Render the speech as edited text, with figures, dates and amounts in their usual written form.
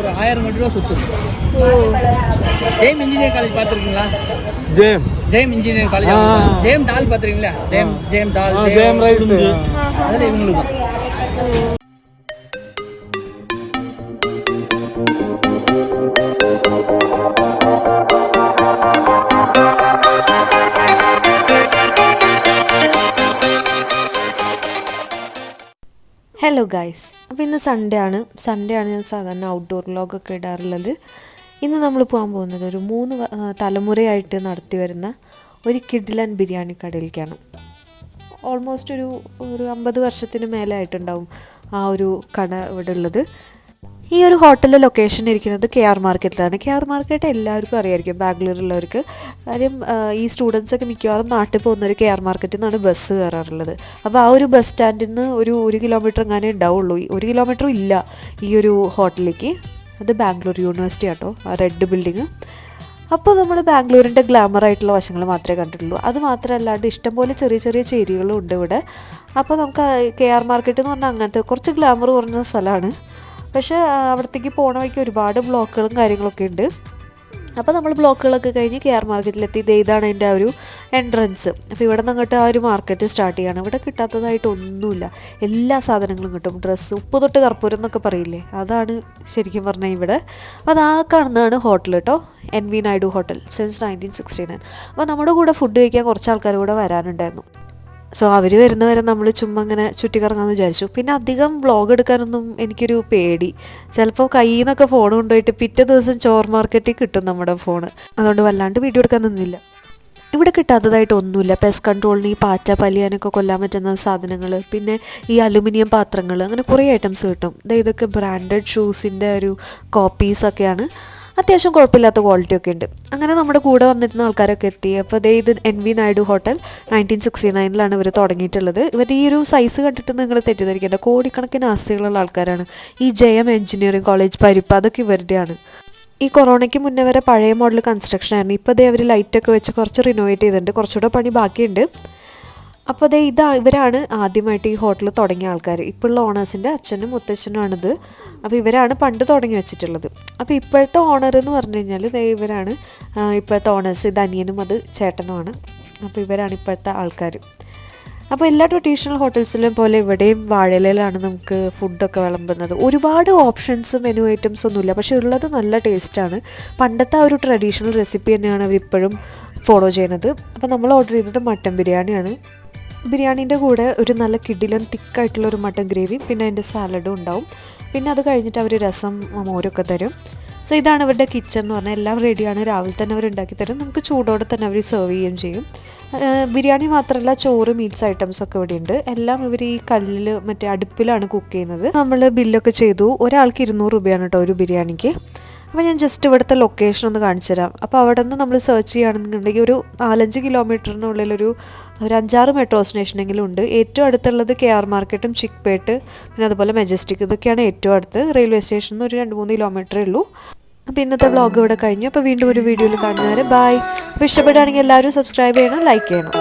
ஒரு 1000 கோடி ரூபா சொத்து. ஜெயம் இன்ஜினியரிங் காலேஜ் பார்த்துருக்கீங்களா? ஜெயம் இன்ஜினியரிங் காலேஜ். ஜெயம் டால் பார்த்துருக்கீங்களா? ஜெயம் டால், ஜெயம் ரைஸ், அதில் இவங்களுக்கு தான். ഹലോ ഗൈസ്, അപ്പോൾ ഇന്ന് സൺഡേ ആണ് ഞാൻ സാധാരണ ഔട്ട്ഡോർ വ്ലോഗൊക്കെ ഇടാറുള്ളത്. ഇന്ന് നമ്മൾ പോകാൻ പോകുന്നത് ഒരു 3 തലമുറയായിട്ട് നടത്തി വരുന്ന ഒരു കിഡിലൻ ബിരിയാണി കടയിലേക്കാണ്. ഓൾമോസ്റ്റ് ഒരു 50 വർഷത്തിന് മേലായിട്ടുണ്ടാവും ആ ഒരു കട ഇവിടെ ഉള്ളത്. ഈ ഒരു ഹോട്ടലിലെ ലൊക്കേഷൻ ഇരിക്കുന്നത് KR മാർക്കറ്റിലാണ്. KR മാർക്കറ്റ് എല്ലാവർക്കും അറിയായിരിക്കും, ബാംഗ്ലൂരിലുള്ളവർക്ക്. കാര്യം ഈ സ്റ്റുഡൻസൊക്കെ മിക്കവാറും നാട്ടിൽ പോകുന്നവർ KR മാർക്കറ്റിൽ നിന്നാണ് ബസ് കയറാറുള്ളത്. അപ്പോൾ ആ ഒരു ബസ് സ്റ്റാൻഡിൽ നിന്ന് ഒരു 1 കിലോമീറ്റർ എങ്ങാനേ ഉണ്ടാവുള്ളൂ. 1 കിലോമീറ്ററും ഇല്ല ഈ ഒരു ഹോട്ടലിലേക്ക്. അത് ബാംഗ്ലൂർ യൂണിവേഴ്സിറ്റി ആട്ടോ, ആ റെഡ് ബിൽഡിങ്. അപ്പോൾ നമ്മൾ ബാംഗ്ലൂരിൻ്റെ ഗ്ലാമറായിട്ടുള്ള വശങ്ങൾ മാത്രമേ കണ്ടിട്ടുള്ളൂ. അത് മാത്രമല്ലാണ്ട് ഇഷ്ടംപോലെ ചെറിയ ചെറിയ ചേരികളും ഉണ്ട് ഇവിടെ. അപ്പോൾ നമുക്ക് KR മാർക്കറ്റ് എന്ന് പറഞ്ഞാൽ അങ്ങനത്തെ കുറച്ച് ഗ്ലാമർ കുറഞ്ഞ സ്ഥലമാണ്. പക്ഷേ അവിടത്തേക്ക് പോണ വഴിക്ക് ഒരുപാട് ബ്ലോക്കുകളും കാര്യങ്ങളൊക്കെ ഉണ്ട്. അപ്പോൾ നമ്മൾ ബ്ലോക്കുകളൊക്കെ കഴിഞ്ഞ് KR മാർക്കറ്റിലെത്തി. ഇതാണ് അതിൻ്റെ ആ ഒരു എൻട്രൻസ്. അപ്പോൾ ഇവിടെ നിന്ന് അങ്ങോട്ട് ആ ഒരു മാർക്കറ്റ് സ്റ്റാർട്ട് ചെയ്യണം. ഇവിടെ കിട്ടാത്തതായിട്ട് ഒന്നുമില്ല, എല്ലാ സാധനങ്ങളും കിട്ടും. ഡ്രസ്സ്, ഉപ്പ് തൊട്ട് കർപ്പൂരം എന്നൊക്കെ പറയില്ലേ, അതാണ് ശരിക്കും പറഞ്ഞാൽ ഇവിടെ. അപ്പോൾ അത് ആ കാണുന്നതാണ് ഹോട്ടൽ കേട്ടോ, V Naidu Hotel സിൻസ് 1969. അപ്പോൾ നമ്മുടെ കൂടെ ഫുഡ് കഴിക്കാൻ കുറച്ച് ആൾക്കാർ കൂടെ വരാനുണ്ടായിരുന്നു. സോ അവർ വരുന്നവരെ നമ്മൾ ചുമ്മാ ഇങ്ങനെ ചുറ്റിക്കറങ്ങാമെന്ന് വിചാരിച്ചു. പിന്നെ അധികം വ്ളോഗ് എടുക്കാനൊന്നും എനിക്കൊരു പേടി. ചിലപ്പോൾ കയ്യിൽ നിന്നൊക്കെ ഫോൺ കൊണ്ടുപോയിട്ട് പിറ്റേ ദിവസം ചോർ മാർക്കറ്റിൽ കിട്ടും നമ്മുടെ ഫോൺ. അതുകൊണ്ട് വല്ലാണ്ട് വീഡിയോ എടുക്കാൻ നിന്നില്ല. ഇവിടെ കിട്ടാത്തതായിട്ട് ഒന്നുമില്ല. പെസ്റ്റ് കൺട്രോളിന് ഈ പാറ്റ പല്ലിയാനൊക്കെ കൊല്ലാൻ പറ്റുന്ന സാധനങ്ങൾ, പിന്നെ ഈ അലുമിനിയം പാത്രങ്ങൾ, അങ്ങനെ കുറേ ഐറ്റംസ് കിട്ടും. ഇതൊക്കെ ബ്രാൻഡഡ് ഷൂസിൻ്റെ ഒരു കോപ്പീസൊക്കെയാണ്. അത്യാവശ്യം കുഴപ്പമില്ലാത്ത ക്വാളിറ്റി ഒക്കെ ഉണ്ട്. അങ്ങനെ നമ്മുടെ കൂടെ വന്നിരുന്ന ആൾക്കാരൊക്കെ എത്തി. അപ്പോൾ ഇത് V Naidu Hotel 1969 ഇവർ തുടങ്ങിയിട്ടുള്ളത്. ഇവരുടെ ഈ ഒരു സൈസ് കണ്ടിട്ട് നിങ്ങൾ തെറ്റിദ്ധരിക്കേണ്ട, കോടിക്കണക്കിന് ആസ്തികളുള്ള ആൾക്കാരാണ്. ഈ ജയം എഞ്ചിനീയറിംഗ് കോളേജ് പരിപ്പ് അതൊക്കെ ഇവരുടെയാണ്. ഈ കൊറോണയ്ക്ക് മുന്നേ വരെ പഴയ മോഡൽ കൺസ്ട്രക്ഷൻ ആയിരുന്നു. ഇപ്പോൾ അവർ ലൈറ്റൊക്കെ വെച്ച് കുറച്ച് റിനോവേറ്റ് ചെയ്തിട്ടുണ്ട്. കുറച്ചുകൂടെ പണി ബാക്കിയുണ്ട്. അപ്പോൾ ഇവരാണ് ആദ്യമായിട്ട് ഈ ഹോട്ടൽ തുടങ്ങിയ ആൾക്കാർ. ഇപ്പോഴുള്ള ഓണേഴ്സിൻ്റെ അച്ഛനും മുത്തച്ഛനുമാണിത്. അപ്പോൾ ഇവരാണ് പണ്ട് തുടങ്ങി വെച്ചിട്ടുള്ളത്. അപ്പോൾ ഇപ്പോഴത്തെ ഓണർ എന്ന് പറഞ്ഞു കഴിഞ്ഞാൽ ഇവരാണ് ഇപ്പോഴത്തെ ഓണേഴ്സ്. ഇത് അനിയനും അത് ചേട്ടനുമാണ്. അപ്പോൾ ഇവരാണ് ഇപ്പോഴത്തെ ആൾക്കാർ. അപ്പോൾ എല്ലാ ട്രഡീഷണൽ ഹോട്ടൽസിലും പോലെ ഇവിടെയും വാഴയിലാണ് നമുക്ക് ഫുഡൊക്കെ വിളമ്പുന്നത്. ഒരുപാട് ഓപ്ഷൻസും മെനു ഐറ്റംസ് ഒന്നുമില്ല, പക്ഷേ ഉള്ളത് നല്ല ടേസ്റ്റാണ്. പണ്ടത്തെ ആ ഒരു ട്രഡീഷണൽ റെസിപ്പി തന്നെയാണ് അവരിപ്പോഴും ഫോളോ ചെയ്യുന്നത്. അപ്പോൾ നമ്മൾ ഓർഡർ ചെയ്തത് മട്ടൻ ബിരിയാണിയാണ്. ബിരിയാണീൻ്റെ കൂടെ ഒരു നല്ല കിടിലൻ തിക്കായിട്ടുള്ളൊരു മട്ടൻ ഗ്രേവിയും പിന്നെ അതിൻ്റെ സാലഡും ഉണ്ടാവും. പിന്നെ അത് കഴിഞ്ഞിട്ട് അവർ രസം മോരൊക്കെ തരും. സോ ഇതാണ് ഇവരുടെ കിച്ചൺ എന്ന് പറഞ്ഞാൽ. എല്ലാം റെഡിയാണ്, രാവിലെ തന്നെ അവർ ഉണ്ടാക്കി തരും. നമുക്ക് ചൂടോടെ തന്നെ അവർ സെർവ് ചെയ്യുകയും ചെയ്യും. ബിരിയാണി മാത്രമല്ല, ചോറ്, മീറ്റ്സ് ഐറ്റംസൊക്കെ ഇവിടെ ഉണ്ട്. എല്ലാം ഇവർ ഈ കല്ലിൽ മറ്റേ അടുപ്പിലാണ് കുക്ക് ചെയ്യുന്നത്. നമ്മൾ ബില്ലൊക്കെ ചെയ്തു. ഒരാൾക്ക് 200 രൂപയാണ് കേട്ടോ ഒരു ബിരിയാണിക്ക്. അപ്പോൾ ഞാൻ ജസ്റ്റ് ഇവിടുത്തെ ലൊക്കേഷൻ ഒന്ന് കാണിച്ചു തരാം. അപ്പോൾ അവിടെ നിന്ന് നമ്മൾ സെർച്ച് ചെയ്യുകയാണെന്നുണ്ടെങ്കിൽ ഒരു 4-5 കിലോമീറ്ററിനുള്ളിലൊരു 5-6 മെട്രോ സ്റ്റേഷനെങ്കിലും ഉണ്ട്. ഏറ്റവും അടുത്തുള്ളത് KR മാർക്കറ്റും ചിക്പേട്ട്, പിന്നെ അതുപോലെ മെജസ്റ്റിക്, ഇതൊക്കെയാണ് ഏറ്റവും അടുത്ത്. റെയിൽവേ സ്റ്റേഷനിൽ നിന്ന് ഒരു 2-3 കിലോമീറ്ററേ ഉള്ളൂ. അപ്പോൾ ഇന്നത്തെ വ്ളോഗ് ഇവിടെ കഴിഞ്ഞു. അപ്പോൾ വീണ്ടും ഒരു വീഡിയോയിൽ കാണുന്നവരെ ബൈ. അപ്പോൾ ഇഷ്ടപ്പെടുകയാണെങ്കിൽ എല്ലാവരും സബ്സ്ക്രൈബ് ചെയ്യണം, ലൈക്ക് ചെയ്യണം.